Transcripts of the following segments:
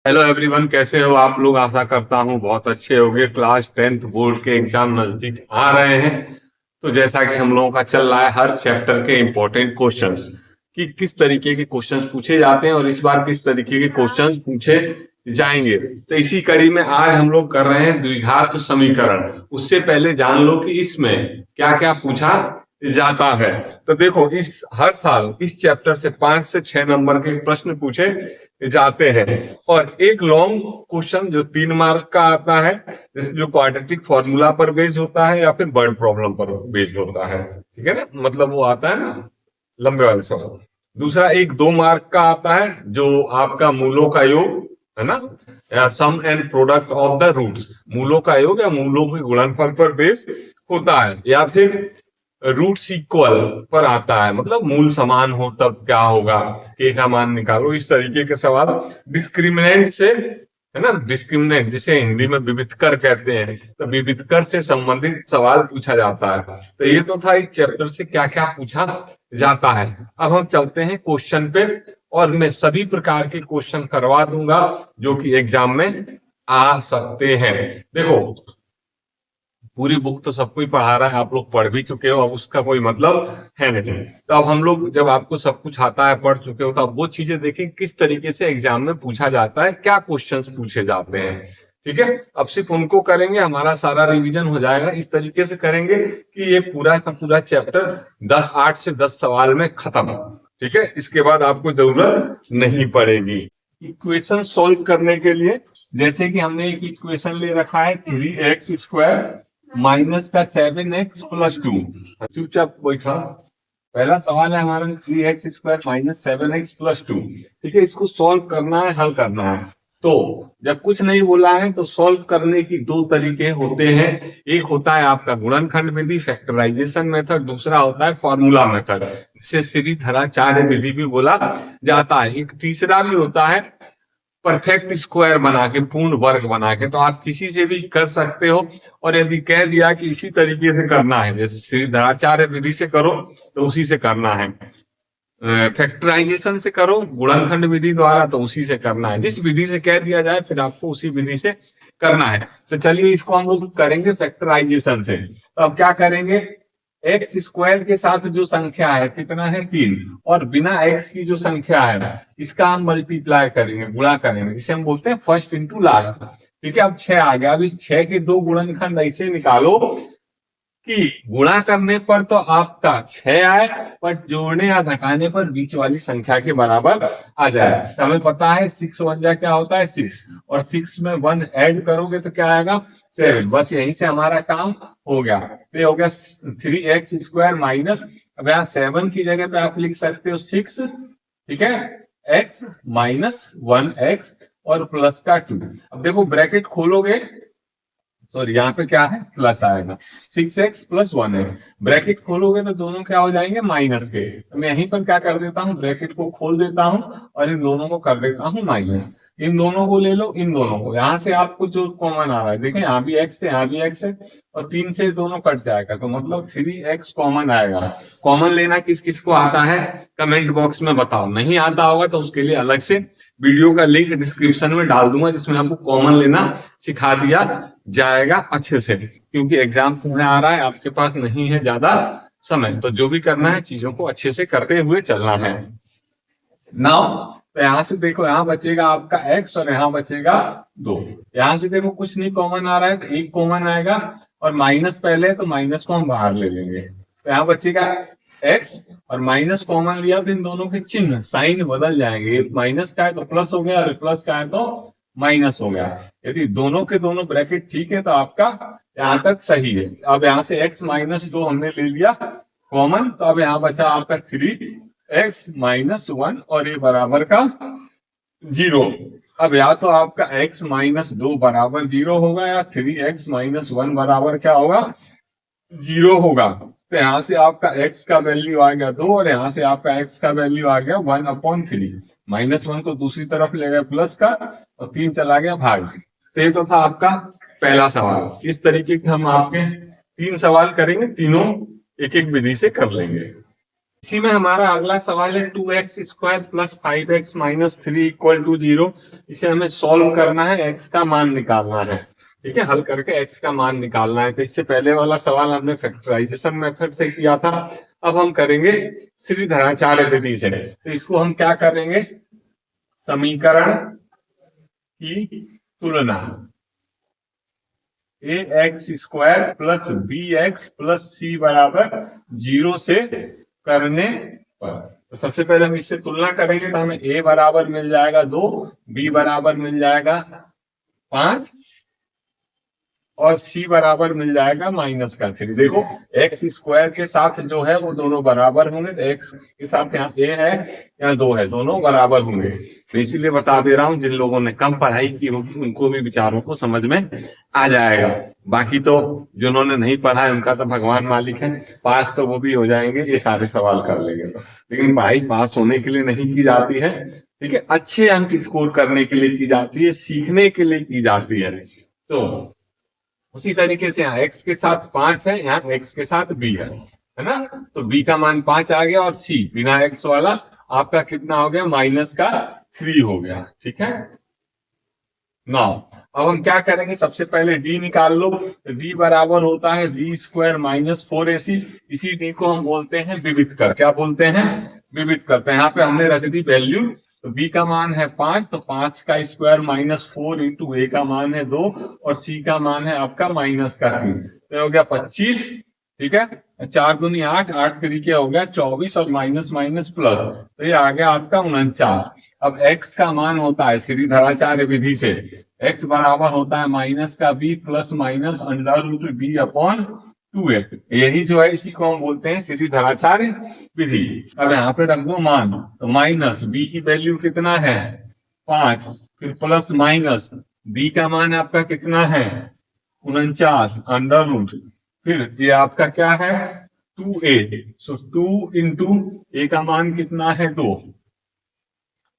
Hello everyone, कैसे हो आप लोग। आशा करता हूँ बहुत अच्छे होंगे। क्लास 10th बोर्ड के एग्जाम नजदीक आ रहे हैं। तो जैसा कि हम लोगों का चल रहा है, हर चैप्टर के इंपॉर्टेंट क्वेश्चंस कि किस तरीके के क्वेश्चंस पूछे जाते हैं और इस बार किस तरीके के क्वेश्चंस पूछे जाएंगे। तो इसी कड़ी में आज हम लोग कर रहे हैं द्विघात समीकरण। उससे पहले जान लो कि इसमें क्या क्या पूछा जाता है। तो देखो, इस हर साल इस चैप्टर से 5 से 6 नंबर के प्रश्न पूछे जाते हैं और एक लॉन्ग क्वेश्चन जो 3 मार्क का आता है, जैसे जो क्वाड्रेटिक फॉर्मूला पर बेस्ड होता है या फिर वर्ड प्रॉब्लम पर बेस्ड होता है। ठीक है ना, मतलब वो आता है ना लंबे वाले सवाल। दूसरा एक 2 मार्क का आता है जो आपका मूलों का योग है ना, या sum and product of the roots, मूलों का योग या मूलों के गुणनफल पर बेस्ड होता है। या फिर रूट्स इक्वल पर आता है, मतलब मूल समान हो तब क्या होगा, के का मान निकालो, इस तरीके के सवाल। डिस्क्रिमिनेंट से है ना, डिस्क्रिमिनेंट जिसे हिंदी में विविधकर कहते हैं, तो विविधकर से संबंधित सवाल पूछा जाता है। तो ये तो था इस चैप्टर से क्या क्या पूछा जाता है। अब हम चलते हैं क्वेश्चन पे, और मैं सभी प्रकार के क्वेश्चन करवा दूंगा जो कि एग्जाम में आ सकते हैं। देखो, पूरी बुक तो सबको ही पढ़ा रहा है, आप लोग पढ़ भी चुके हो, अब उसका कोई मतलब है नहीं। तो अब हम लोग, जब आपको सब कुछ आता है, पढ़ चुके हो, तो अब वो चीजें देखें किस तरीके से एग्जाम में पूछा जाता है, क्या क्वेश्चंस पूछे जाते हैं। ठीक है, अब सिर्फ उनको करेंगे, हमारा सारा रिवीजन हो जाएगा। इस तरीके से करेंगे कि ये पूरा का पूरा चैप्टर 8 से 10 सवाल में खत्म। ठीक है, इसके बाद आपको जरूरत नहीं पड़ेगी। इक्वेशन सॉल्व करने के लिए, जैसे कि हमने एक इक्वेशन ले रखा है 3x² माइनस का 7x प्लस 2। चुपचाप बैठा। पहला सवाल है हमारा 3x² माइनस 7x प्लस 2। ठीक है, इसको सॉल्व करना है, हल करना है। तो जब कुछ नहीं बोला है तो सॉल्व करने की 2 तरीके होते हैं। एक होता है आपका गुणनखंड विधि, फैक्टराइजेशन मेथड। दूसरा होता है फॉर्मूला मेथड, जिसे श्रीधराचार्य विधि भी बोला जाता है। एक तीसरा भी होता है परफेक्ट स्क्वायर बना के, पूर्ण वर्ग बना के। तो आप किसी से भी कर सकते हो, और यदि कह दिया कि इसी तरीके से करना है, जैसे श्रीधराचार्य विधि से करो तो उसी से करना है, फैक्टराइजेशन से करो गुणनखंड विधि द्वारा तो उसी से करना है। जिस विधि से कह दिया जाए फिर आपको उसी विधि से करना है। तो चलिए इसको हम लोग करेंगे फैक्टराइजेशन से। तो अब क्या करेंगे, एक्स स्क्वायर के साथ जो संख्या है कितना है 3, और बिना एक्स की जो संख्या है इसका हम मल्टीप्लाई करेंगे, गुणा करेंगे, जिसे हम बोलते हैं फर्स्ट इंटू लास्ट। ठीक है, अब 6 आ गया। अब इस 6 के 2 गुणनखंड ऐसे निकालो कि गुणा करने पर तो आपका 6 आए, पर जोड़ने या घटाने पर बीच वाली संख्या के बराबर आ जाए। तो हमें पता है 6 1 जा क्या होता है 6, और 6 में 1 ऐड करोगे तो क्या आएगा 7। बस यहीं से हमारा काम हो गया। तो हो गया 3x² माइनस, अब यहाँ 7 की जगह पे आप लिख सकते हो 6। ठीक है, x माइनस 1x और प्लस का 2। अब देखो ब्रैकेट खोलोगे और यहाँ पे क्या है प्लस आएगा, 6x प्लस 1x। ब्रैकेट खोलोगे तो दोनों क्या हो जाएंगे माइनस के। तो मैं यहीं पर क्या कर देता हूँ, ब्रैकेट को खोल देता हूँ और इन दोनों को कर देता हूँ माइनस। इन दोनों को ले लो, इन दोनों को, यहाँ से आपको जो कॉमन आ रहा है, देखें यहाँ भी x है, यहाँ भी x है, और 3 से दोनों कट जाएगा, तो मतलब 3x कॉमन आएगा। कॉमन लेना किस किस को आता है कमेंट बॉक्स में बताओ, नहीं आता होगा तो उसके लिए अलग से वीडियो का लिंक डिस्क्रिप्शन में डाल दूंगा, जिसमें आपको कॉमन लेना सिखा दिया जाएगा अच्छे से। क्योंकि एग्जाम में आ रहा है, आपके पास नहीं है ज्यादा समय, तो जो भी करना है चीजों को अच्छे से करते हुए चलना है। नाउ तो यहां से देखो, यहाँ बचेगा आपका x और यहाँ बचेगा 2। यहाँ से देखो कुछ नहीं कॉमन आ रहा है, तो 1 कॉमन आएगा, और माइनस पहले है तो माइनस को हम बाहर ले लेंगे। तो यहाँ बचेगा x, और माइनस कॉमन लिया तो इन दोनों के चिन्ह साइन बदल जाएंगे। माइनस का है तो प्लस हो गया, और प्लस का है तो माइनस हो गया। यदि दोनों के दोनों ब्रैकेट ठीक है तो आपका यहाँ तक सही है। अब यहाँ से x माइनस 2 हमने ले लिया कॉमन, तो अब यहाँ बचा आपका 3x माइनस 1 और ये बराबर का 0। अब या तो आपका x माइनस 2 बराबर 0 होगा, या 3x माइनस 1 बराबर क्या होगा 0 होगा। तो यहाँ से आपका x का वैल्यू आ गया 2, और यहाँ से आपका x का वैल्यू आ गया 1/3। माइनस 1 को दूसरी तरफ ले गए प्लस का, और 3 चला गया भाग। तो ये तो था आपका पहला सवाल। इस तरीके के हम आपके 3 सवाल करेंगे, तीनों एक एक विधि से कर लेंगे। इसी में हमारा अगला सवाल है 2x² plus 5x minus 3 equal to 0। इसे हमें सॉल्व करना है, x का मान निकालना है। ठीक है, हल करके x का मान निकालना है। तो इससे पहले वाला सवाल हमने फैक्टराइजेशन मेथड से किया था, अब हम करेंगे श्रीधराचार्य विधि से। तो इसको हम क्या करेंगे, समीकरण की तुलना ax² plus bx plus c बराबर 0 से करने पर। तो सबसे पहले हम इससे तुलना करेंगे, तो हमें a बराबर मिल जाएगा 2, b बराबर मिल जाएगा 5 और c बराबर मिल जाएगा -3। देखो x² के साथ जो है वो दोनों बराबर होंगे, तो x के साथ यहाँ a है, यहाँ 2 है, दोनों बराबर होंगे। तो इसीलिए बता दे रहा हूं, जिन लोगों ने कम पढ़ाई की होगी उनको भी विचारों को समझ में आ जाएगा। बाकी तो जिन्होंने नहीं पढ़ा है उनका तो भगवान मालिक है, पास तो वो भी हो जाएंगे, ये सारे सवाल कर लेंगे तो। लेकिन पढ़ाई पास होने के लिए नहीं की जाती है, ठीक है, अच्छे अंक स्कोर करने के लिए की जाती है, सीखने के लिए की जाती है। तो उसी तरीके से यहाँ x के साथ 5 है, यहाँ x के साथ b है ना। तो b का मान 5 आ गया और c बिना x वाला आपका कितना हो गया, -3 हो गया। ठीक है, नाउ अब हम क्या करेंगे, सबसे पहले d निकाल लो। तो d बराबर होता है b² माइनस 4ac। इसी d को हम बोलते हैं विविध कर। क्या बोलते हैं, विविध करते हैं। यहाँ पे हमने रख दी वैल्यू। तो b का मान है 5, तो 5 का स्क्वायर -4 इंटू a का मान है 2 और c का मान है आपका -3। तो हो गया 25। ठीक है, 4 दूनी 8, 8 तरीके हो गया 24 और माइनस माइनस प्लस, तो ये आ गया आपका 49। अब x का मान होता है श्रीधराचार्य विधि से, x बराबर होता है माइनस का b plus minus √b upon 2a। यही जो है इसी को हम बोलते हैं श्रीधराचार्य विधि। अब यहाँ पे रख दो मान, तो माइनस b की वैल्यू कितना है 5, फिर प्लस माइनस b का मान आपका कितना है 49 √ फिर ये आपका क्या है 2a। सो 2 इंटू a का मान कितना है 2।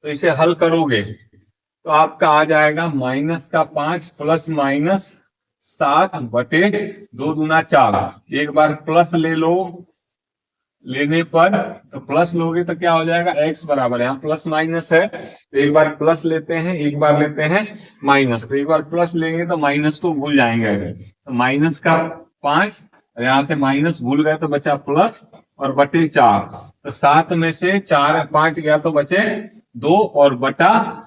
तो इसे हल करोगे तो आपका आ जाएगा -5 प्लस माइनस 7 बटे 2 दूना 4। एक बार प्लस ले लो, लेने पर तो प्लस लोगे तो क्या हो जाएगा, x बराबर, यहाँ प्लस माइनस है तो एक बार प्लस लेते हैं, एक बार लेते हैं माइनस। तो एक बार प्लस लेंगे तो माइनस को भूल जाएंगे। तो माइनस का 5, यहाँ से माइनस भूल गए तो बचा प्लस और बटे 4। तो 7 में से 4 5 गया तो बचे 2 और बटा,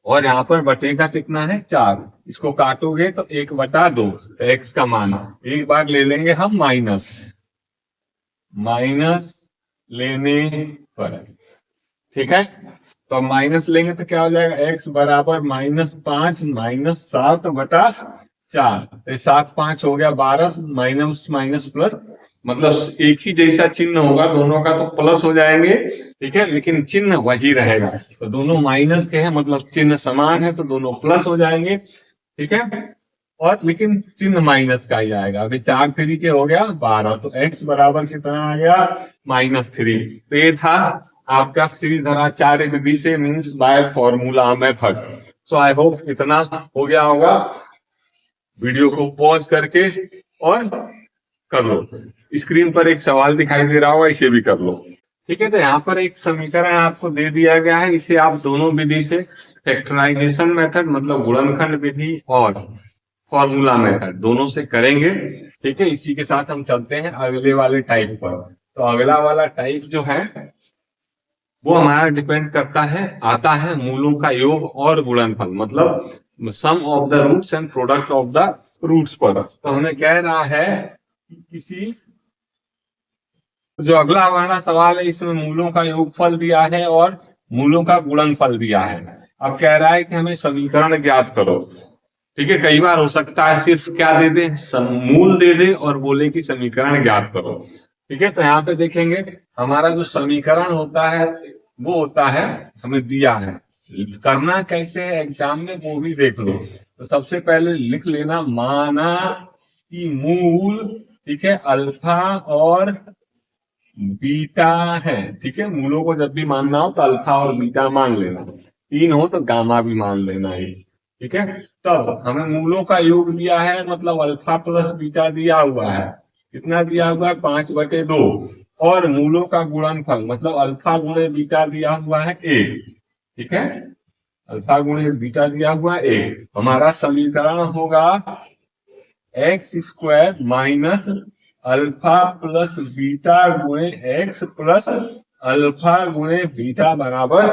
और यहाँ पर बटे का कितना है 4। इसको काटोगे तो 1/2। तो x का मान एक बार ले लेंगे हम माइनस लेने पर। ठीक है, तो माइनस लेंगे तो क्या हो जाएगा, x बराबर -5 माइनस 7/4। तो 7 5 हो गया 12, माइनस माइनस प्लस, मतलब एक ही जैसा चिन्ह होगा दोनों का, तो प्लस हो जाएंगे। ठीक है, लेकिन चिन्ह वही रहेगा। तो दोनों माइनस के हैं, मतलब चिन्ह समान है, तो दोनों प्लस हो जाएंगे। ठीक है, और लेकिन चिन्ह माइनस का ही आएगा। अभी 4 तरीके हो गया 12, तो x बराबर कितना आ गया -3। तो ये था आपका श्रीधराचार्य विधि से, means by formula method. So I hope इतना हो गया होगा। वीडियो को पॉज करके और कर लो। स्क्रीन पर एक सवाल दिखाई दे रहा होगा, इसे भी कर लो। ठीक है, तो यहाँ पर एक समीकरण आपको दे दिया गया है। इसे आप दोनों विधि से, फैक्टराइजेशन मेथड मतलब गुणनखंड विधि और फॉर्मूला मेथड, दोनों से करेंगे। ठीक है, इसी के साथ हम चलते हैं अगले वाले टाइप पर। तो अगला वाला टाइप जो है वो हमारा डिपेंड करता है, आता है मूलों का योग और गुणनफल, मतलब sum of the roots and product of the roots पर। तो हमें कह रहा है कि किसी, जो अगला हमारा सवाल है इसमें मूलों का योगफल दिया है और मूलों का गुणनफल दिया है। अब कह रहा है कि हमें समीकरण ज्ञात करो। ठीक है, कई बार हो सकता है सिर्फ क्या दे दे, मूल दे दे और बोले कि समीकरण ज्ञात करो। ठीक है, तो यहाँ पे देखेंगे हमारा जो समीकरण होता है वो होता है, हमें दिया है, करना कैसे है एग्जाम में वो भी देख लो। तो सबसे पहले लिख लेना, माना कि मूल, ठीक है, अल्फा और बीटा है। ठीक है, मूलों को जब भी मानना हो तो अल्फा और बीटा मान लेना, 3 हो तो गामा भी मान लेना है। ठीक है, तब हमें मूलों का योग दिया है, मतलब अल्फा प्लस बीटा दिया हुआ है। कितना दिया हुआ है 5/2 और मूलों का गुणनफल मतलब अल्फा गुणे बीटा दिया हुआ है 1। ठीक है, अल्फा गुणे बीटा दिया हुआ है 1। हमारा समीकरण होगा x square minus alpha plus beta गुणे एक्स प्लस अल्फा गुणे बीटा बराबर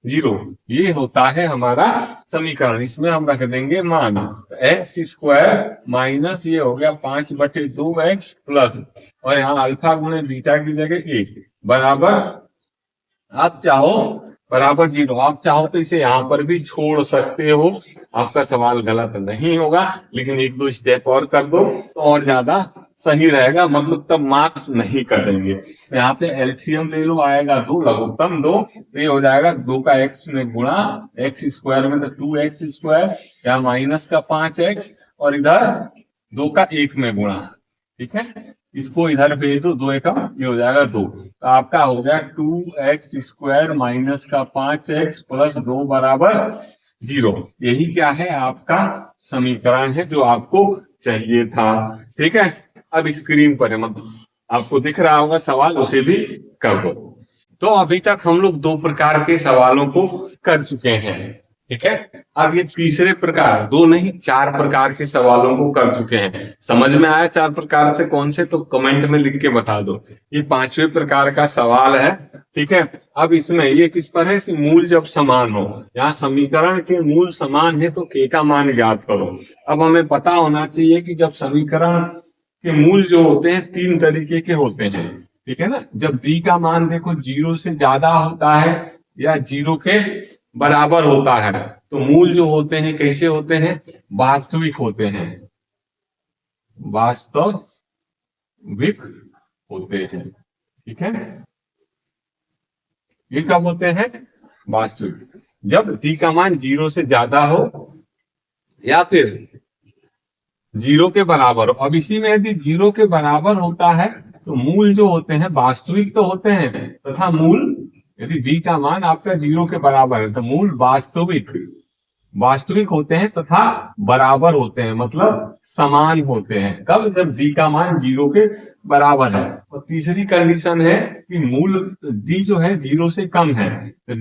0। ये होता है हमारा समीकरण। इसमें हम रख देंगे मान एक्स स्क्वायर माइनस ये हो गया 5/2 एक्स प्लस और यहाँ अल्फा गुणे बीटा की जगह 1 बराबर, आप चाहो बराबर 0, आप चाहो तो इसे यहाँ पर भी छोड़ सकते हो, आपका सवाल गलत नहीं होगा, लेकिन 1-2 स्टेप और कर दो तो और ज्यादा सही रहेगा, मतलब तब मार्क्स नहीं कटेंगे। यहाँ पे एलसीएम ले लो, आएगा 2, लघुत्तम 2, तो ये हो जाएगा 2 का x में गुणा एक्स स्क्वायर में तो 2x स्क्वायर, या माइनस का 5x और इधर 2 का 1 में गुणा। ठीक है, इसको इधर भेज दो, 2 एकम ये हो जाएगा 2, तो आपका हो गया 2x स्क्वायर माइनस का 5x प्लस 2 बराबर 0। यही क्या है, आपका समीकरण है जो आपको चाहिए था। ठीक है, अब स्क्रीन पर है, मतलब आपको दिख रहा होगा सवाल, उसे भी कर दो। तो अभी तक हम लोग 2 प्रकार के सवालों को कर चुके हैं। ठीक है, अब ये तीसरे प्रकार, 2 नहीं 4 प्रकार के सवालों को कर चुके हैं। समझ में आया 4 प्रकार से कौन से, तो कमेंट में लिख के बता दो। ये 5वें प्रकार का सवाल है। ठीक है, अब इसमें ये किस पर है कि मूल जब समान हो, यहाँ समीकरण के मूल समान है तो के का मान ज्ञात करो। अब हमें पता होना चाहिए कि जब समीकरण के मूल जो होते हैं 3 तरीके के होते हैं। ठीक है ना, जब डी का मान देखो 0 से ज्यादा होता है या 0 के बराबर होता है तो मूल जो होते हैं कैसे होते हैं, वास्तविक होते हैं, वास्तविक होते हैं। ठीक है, ये कब होते हैं, वास्तविक, जब डी का मान 0 से ज्यादा हो या फिर 0 के बराबर हो। अब इसी में यदि 0 के बराबर होता है तो मूल जो होते हैं वास्तविक तो होते हैं, तथा मूल यदि डी का मान आपका 0 के बराबर है तो मूल वास्तविक होते हैं तथा बराबर होते हैं, मतलब समान होते हैं। कब, जब डी का मान 0 के बराबर है। और तीसरी कंडीशन है कि मूल डी जो है 0 से कम है, तो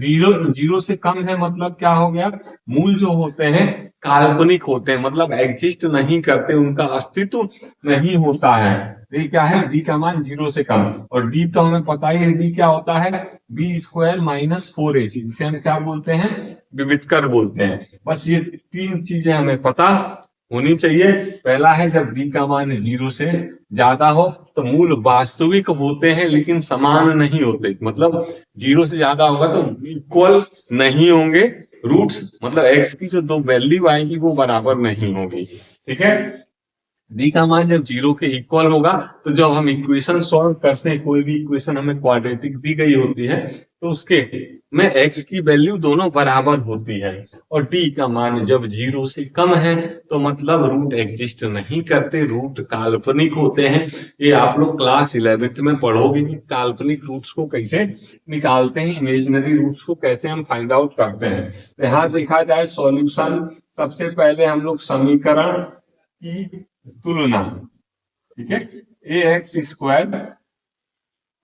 0 से कम है मतलब क्या हो गया, मूल जो होते हैं काल्पनिक होते हैं, मतलब एग्जिस्ट नहीं करते, उनका अस्तित्व नहीं होता है। ये क्या है, डी का मान 0 से कम, और डी तो हमें पता ही है डी क्या होता है, बी स्क्वायर माइनस 4ac, जिसे हम क्या बोलते हैं, विविधकर बोलते हैं। बस ये 3 चीजें हमें पता होनी चाहिए। पहला है जब डी का मान 0 से ज्यादा हो तो मूल वास्तविक होते हैं लेकिन समान नहीं होते, मतलब 0 से ज्यादा होगा तो इक्वल नहीं होंगे, रूट्स मतलब एक्स की जो 2 वैल्यू आएगी वो बराबर नहीं होगी। ठीक है, डी का मान जब 0 के इक्वल होगा तो जब हम इक्वेशन सॉल्व करते हैं, कोई भी इक्वेशन हमें क्वाड्रेटिक दी गई होती है तो उसके में एक्स की वैल्यू दोनों बराबर होती है, और डी का मान जब 0 से कम है तो मतलब रूट एग्जिस्ट नहीं करते, रूट काल्पनिक होते हैं। ये आप लोग क्लास 11th में पढ़ोगे कि काल्पनिक रूट्स को कैसे निकालते हैं, इमेजिनरी रूट्स को कैसे हम फाइंड आउट करते हैं। तो यहाँ देखा जाए सॉल्यूशन, सबसे पहले हम लोग समीकरण की तुलना, ठीक है, a x square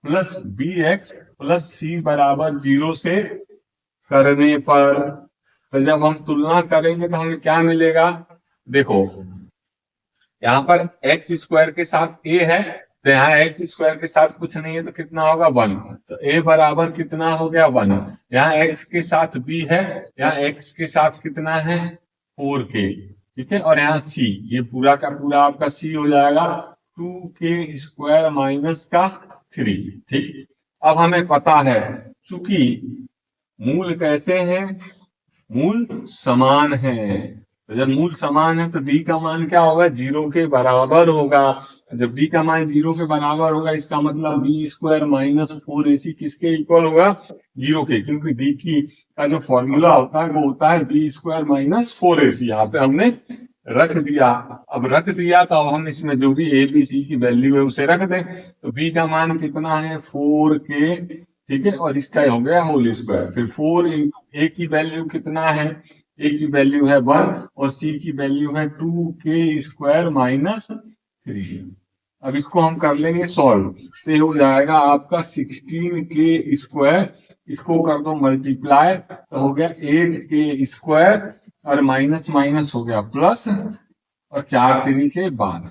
plus b x plus c बराबर 0 से करने पर, तो जब हम तुलना करेंगे तो हमें क्या मिलेगा, देखो यहाँ पर एक्स स्क्वायर के साथ ए है तो यहाँ एक्स स्क्वायर के साथ कुछ नहीं है तो कितना होगा 1, तो ए बराबर कितना हो गया 1। यहाँ एक्स के साथ बी है, यहाँ एक्स के साथ कितना है 4k, ठीक है, और यहाँ सी, ये पूरा का पूरा आपका सी हो जाएगा 2k स्क्वायर माइनस का 3। ठीक, अब हमें पता है चूंकि मूल कैसे हैं, मूल समान है, तो जब मूल समान है तो डी का मान क्या होगा, 0 के बराबर होगा। जब डी का मान 0 के बराबर होगा इसका मतलब बी स्क्वायर माइनस 4ac किसके इक्वल होगा, 0 के, क्योंकि डी की का जो फॉर्मूला होता है वो होता है बी स्क्वायर माइनस 4ac। यहाँ पे हमने रख दिया, अब रख दिया तो अब हम इसमें जो भी ए बी सी की वैल्यू है उसे रख दें, तो बी का मान कितना है 4k, ठीक है, और इसका हो गया होल स्क्वायर, फिर 4 इंटू ए की वैल्यू कितना है, ए की वैल्यू है 1 और सी की वैल्यू है 2k स्क्वायर माइनस 3। अब इसको हम कर लेंगे सॉल्व, तो ये हो जाएगा आपका 16k², इसको कर दो मल्टीप्लाई, तो हो गया 8k², और माइनस माइनस हो गया प्लस, और 4 3 के बाद।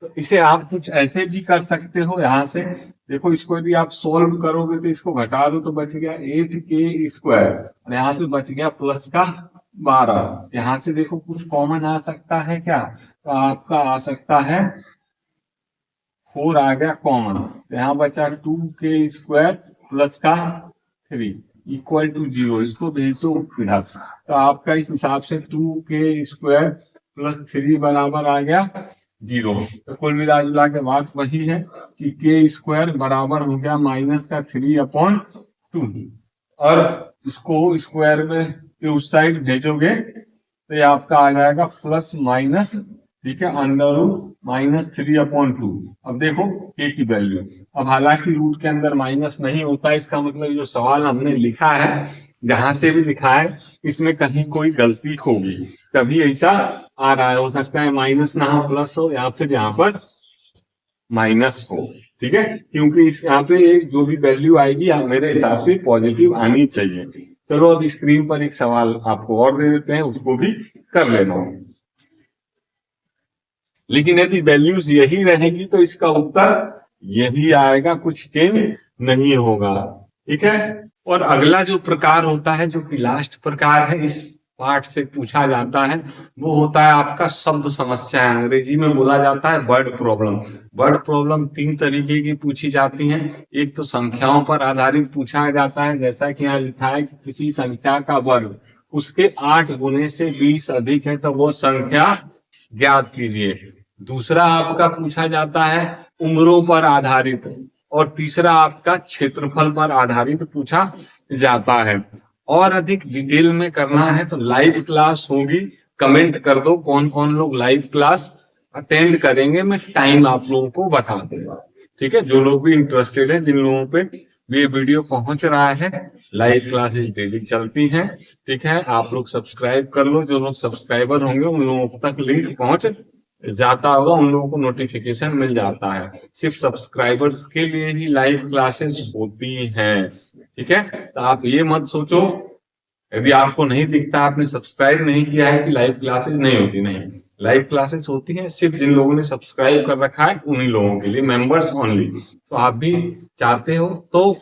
तो इसे आप कुछ ऐसे भी कर सकते हो, यहां से देखो, इसको यदि आप सोल्व करोगे तो इसको घटा दो तो बच गया 8k², और यहाँ पे बच गया प्लस का 12। यहाँ से देखो कुछ कॉमन आ सकता है क्या, तो आपका आ सकता है 4 आ गया कॉमन, तो यहाँ बचा 2k² प्लस का 3 इक्वल टू 0। इसको भेज दो इधर, तो आपका इस हिसाब से 2k² प्लस 3 बराबर आ गया 0। तो कुल मिला जुला के बात वही है कि k² बराबर हो गया माइनस का 3/2, और इसको स्क्वायर में के उस साइड भेजोगे तो ये आपका आ जाएगा प्लस माइनस, ठीक है, -3/2। अब देखो k की वैल्यू, अब हालांकि रूट के अंदर माइनस नहीं होता, इसका मतलब जो सवाल हमने लिखा है, जहां से भी लिखा है, इसमें कहीं कोई गलती होगी, तभी ऐसा आ रहा है। हो सकता है माइनस ना हो प्लस हो, या फिर यहाँ पर माइनस हो, ठीक है, क्योंकि इस यहाँ पे एक जो भी वैल्यू आएगी मेरे हिसाब से पॉजिटिव आनी चाहिए। चलो अब स्क्रीन पर एक सवाल आपको और दे देते हैं, उसको भी कर लेना। लेकिन यदि वैल्यूज यही रहेगी तो इसका उत्तर यही आएगा, कुछ चेंज नहीं होगा, ठीक है। और अगला जो प्रकार होता है, जो कि लास्ट प्रकार है, इस पार्ट से पूछा जाता है, वो होता है आपका शब्द समस्या, अंग्रेजी में बोला जाता है वर्ड प्रॉब्लम। वर्ड प्रॉब्लम 3 तरीके की पूछी जाती हैं। एक तो संख्याओं पर आधारित पूछा जाता है, जैसा कि यहाँ लिखा है कि किसी संख्या का वर्ग उसके 8 गुने से 20 अधिक है तो वो संख्या ज्ञात कीजिए। दूसरा आपका पूछा जाता है उम्रों पर आधारित, और तीसरा आपका क्षेत्रफल पर आधारित पूछा जाता है। और अधिक डिटेल में करना है तो लाइव क्लास होगी, कमेंट कर दो कौन कौन लोग लाइव क्लास अटेंड करेंगे, मैं टाइम आप लोगों को बता दूंगा, ठीक है। जो लोग भी इंटरेस्टेड है, जिन लोगों पे ये वीडियो पहुंच रहा है, लाइव क्लासेस डेली चलती हैं, ठीक है। आप लोग सब्सक्राइब कर लो, जो लोग सब्सक्राइबर होंगे उन लोगों तक लिंक पहुंच जाता होगा, उन लोगों को नोटिफिकेशन मिल जाता है। सिर्फ सब्सक्राइबर्स के लिए ही लाइव क्लासेस होती हैं, ठीक है। तो आप ये मत सोचो यदि आपको नहीं दिखता, आपने सब्सक्राइब नहीं किया है, कि लाइव क्लासेस नहीं होती, नहीं, लाइव क्लासेस होती हैं, सिर्फ जिन लोगों ने सब्सक्राइब कर रखा है उन्हीं लोगों के लिए, मेंबर्स ओनली। तो आप भी चाहते हो तो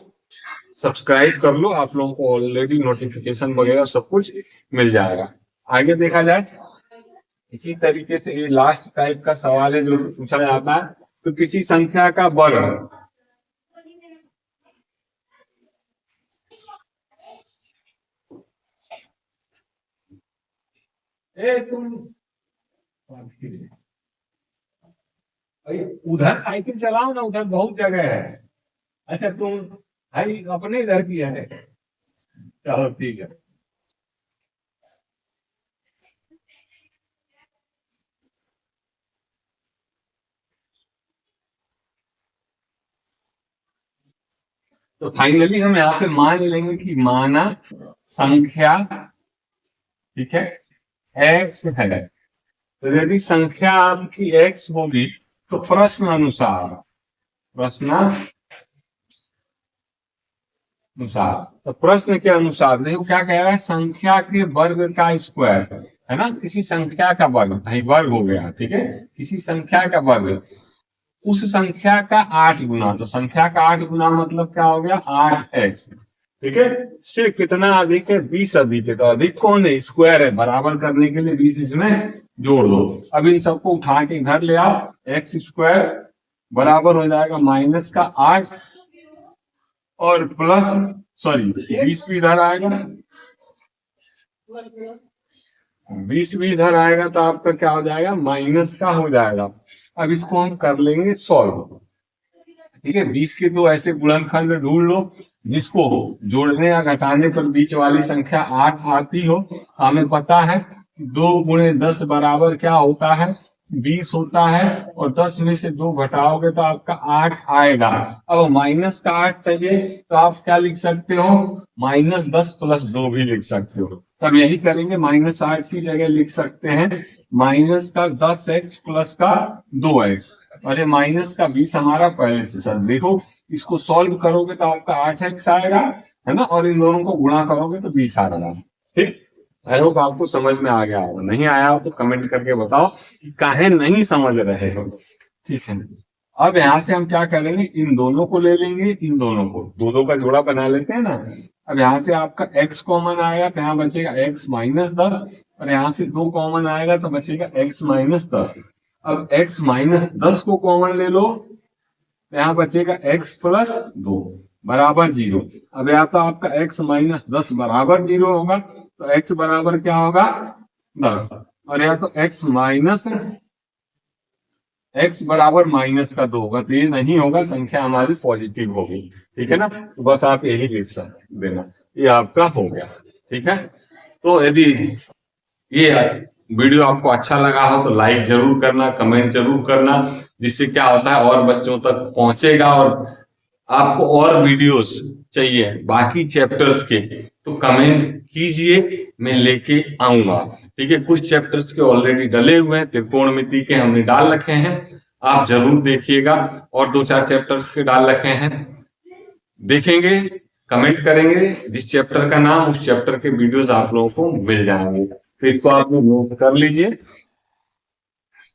सब्सक्राइब कर लो, आप लोगों को ऑलरेडी नोटिफिकेशन वगैरह सब कुछ मिल जाएगा। आगे देखा जाए, इसी तरीके से ये लास्ट टाइप का सवाल है जो पूछा जाता है, तो किसी संख्या का वर्ग, तुम उधर साइकिल चलाओ ना, उधर बहुत जगह है। अच्छा तुम भाई अपने इधर की है, चलो ठीक है। तो फाइनली हम यहाँ पे मान लेंगे कि माना संख्या, ठीक है, x है। तो यदि संख्या आपकी x होगी तो प्रश्न अनुसार तो प्रश्न के अनुसार देखो क्या कह रहा है, संख्या के वर्ग का स्क्वायर, है ना, किसी संख्या का वर्ग, भाई वर्ग हो गया, ठीक है, किसी संख्या का वर्ग उस संख्या का 8 गुना, तो संख्या का 8 गुना मतलब क्या हो गया 8x, ठीक है, से कितना अधिक है 20 अधिक है। तो अधिक कौन है, स्क्वायर है, बराबर करने के लिए 20 इसमें जोड़ दो। अब इन सबको उठा के इधर ले आओ, x² बराबर हो जाएगा माइनस का 8 और प्लस 20 भी इधर आएगा, 20 भी इधर आएगा, तो आपका क्या हो जाएगा माइनस का हो जाएगा। अब इसको हम कर लेंगे सॉल्व, ठीक है। 20 के दो ऐसे गुणनखंड ढूंढ लो जिसको जोड़ने या घटाने पर बीच वाली संख्या 8 आती हो। हमें पता है 2 गुणे 10 बराबर क्या होता है 20 होता है, और 10 में से 2 घटाओगे तो आपका 8 आएगा। अब माइनस का 8 चाहिए तो आप क्या लिख सकते हो, -10 + 2 भी लिख सकते हो। तब यही करेंगे, -8 की जगह लिख सकते हैं माइनस का 10x प्लस का 2x, और ये माइनस का 20 हमारा पहले से। सर देखो, इसको सॉल्व करोगे तो आपका 8x आएगा, है ना, और इन दोनों को गुणा करोगे तो 20 आएगा। ठीक, आई होप आपको समझ में आ गया होगा। नहीं आया हो तो कमेंट करके बताओ कि काहे नहीं समझ रहे हो। ठीक है, अब यहाँ से हम क्या करेंगे, इन दोनों को ले लेंगे, इन दोनों को, दो का जोड़ा बना लेते हैं ना। अब यहाँ से आपका x कॉमन आएगा तो यहाँ बचेगा x माइनस 10, और यहाँ से 2 कॉमन आएगा तो बचेगा x माइनस 10। अब x माइनस 10 को कॉमन ले लो तो यहाँ बचेगा x प्लस 2 बराबर 0। अब या तो आपका x माइनस 10 बराबर 0 होगा, तो x बराबर क्या होगा 10, और या तो x बराबर माइनस का 2 होगा, तो ये नहीं होगा, संख्या हमारी पॉजिटिव होगी। ठीक है ना, तो बस आप यही लिख सकते देना, ये आपका हो गया। ठीक है, तो यदि ये वीडियो आपको अच्छा लगा हो तो लाइक जरूर करना, कमेंट जरूर करना, जिससे क्या होता है और बच्चों तक पहुंचेगा। और आपको और वीडियोस चाहिए बाकी चैप्टर्स के तो कमेंट कीजिए, मैं लेके आऊंगा। ठीक है, कुछ चैप्टर्स के ऑलरेडी डले हुए हैं, त्रिकोणमिति के हमने डाल रखे हैं, आप जरूर देखिएगा। और 2-4 चैप्टर्स के डाल रखे हैं, देखेंगे, कमेंट करेंगे, जिस चैप्टर का नाम उस चैप्टर के वीडियोस आप लोगों को मिल जाएंगे। तो इसको आप नोट कर लीजिए।